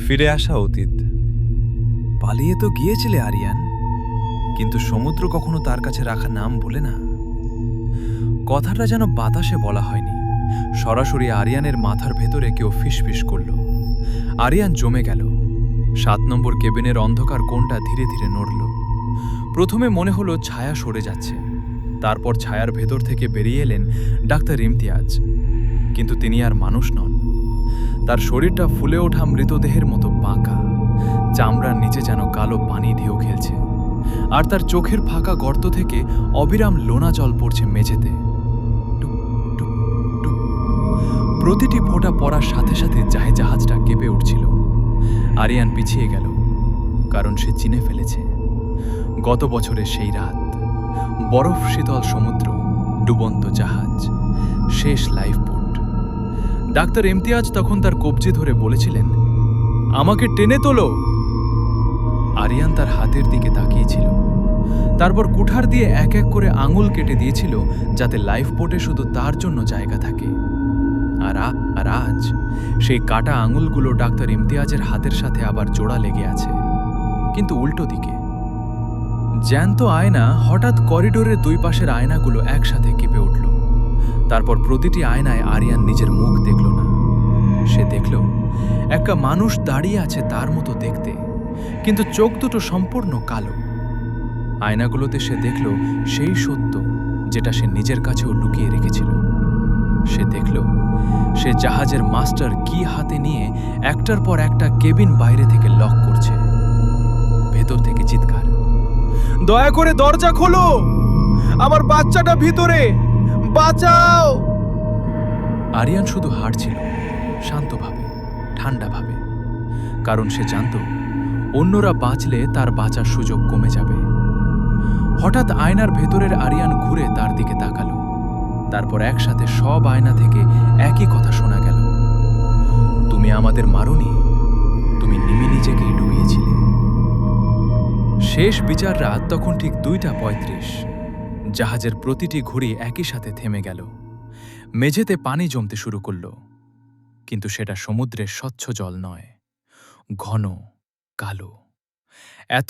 ফিরে আসা অতীত। পালিয়ে তো গিয়েছিলে আরিয়ান, কিন্তু সমুদ্র কখনো তার কাছে রাখা নাম ভুলে না। কথাটা যেন বাতাসে বলা হয়নি, সরাসরি আরিয়ানের মাথার ভেতরে কেউ ফিসফিস করল। আরিয়ান জমে গেল। ৭ নম্বর কেবিনের অন্ধকার কোণটা ধীরে ধীরে নড়ল। প্রথমে মনে হলো ছায়া সরে যাচ্ছে, তারপর ছায়ার ভেতর থেকে বেরিয়ে এলেন ডাক্তার ইমতিয়াজ। কিন্তু তিনি আর মানুষ নন। তার শরীরটা ফুলে ওঠা মৃতদেহের মতো বাঁকা, চামড়ার নিচে যেন কালো পানি ঢেউ খেলছে, আর তার চোখের ফাঁকা গর্ত থেকে অবিরাম লোনা জল পড়ছে মেঝেতে। টুপ টুপ টুপ। প্রতিটি ফোঁটা পড়ার সাথে সাথে জাহাজটা কেঁপে উঠছিল। আরিয়ান পিছিয়ে গেল, কারণ সে চিনে ফেলেছে গত বছরের সেই রাত, বরফ শীতল সমুদ্র, ডুবন্ত জাহাজ, শেষ লাইফ বোট। ডাক্তার ইমতিয়াজ তখন তার কবজি ধরে বলেছিলেন, আমাকে টেনে তোলো। আরিয়ান তার হাতের দিকে তাকিয়েছিল, তারপর কুঠার দিয়ে এক এক করে আঙুল কেটে দিয়েছিল, যাতে লাইফ বোটে শুধু তার জন্য জায়গা থাকে। আর আজ সেই কাটা আঙুলগুলো ডাক্তার ইমতিয়াজের হাতের সাথে আবার জোড়া লেগে আছে, কিন্তু উল্টো দিকে। জ্যান্ত আয়না হঠাৎ করিডোরের দুই পাশের আয়নাগুলো একসাথে কেঁপে উঠল। তারপর প্রতিটি আয়নায় আরিয়ান নিজের মুখ দেখল না। সে দেখল একটা মানুষ দাঁড়িয়ে আছে তার মতো দেখতে, কিন্তু চোখ দুটো সম্পূর্ণ কালো। আয়নাগুলোতে সে দেখল সেই সত্য যেটা সে নিজের কাছেও লুকিয়ে রেখেছিল। সে দেখল সে জাহাজের মাস্টার কি হাতে নিয়ে একটার পর একটা কেবিন বাইরে থেকে লক করছে। ভেতর থেকে চিৎকার, দয়া করে দরজা খোলো, আমার বাচ্চাটা ভিতরে, বাঁচাও। আরিয়ান শুধু হাঁটছিল, শান্তভাবে, ঠান্ডাভাবে, কারণ সে জানত অন্যরা বাঁচলে তার বাঁচার সুযোগ কমে যাবে। হঠাৎ আয়নার ভেতরের আরিয়ান ঘুরে তার দিকে তাকালো। তারপর একসাথে সব আয়না থেকে একই কথা শোনা গেল, তুমি আমাদের মারোনি, তুমি নিজেকেই ডুবিয়েছিলে। শেষ বিচার রাত তখন ঠিক 2:35। জাহাজের প্রতিটি ঘুড়ি একই সাথে থেমে গেল। মেঝেতে পানি জমতে শুরু করল, কিন্তু সেটা সমুদ্রের স্বচ্ছ জল নয়, ঘন, কালো, এত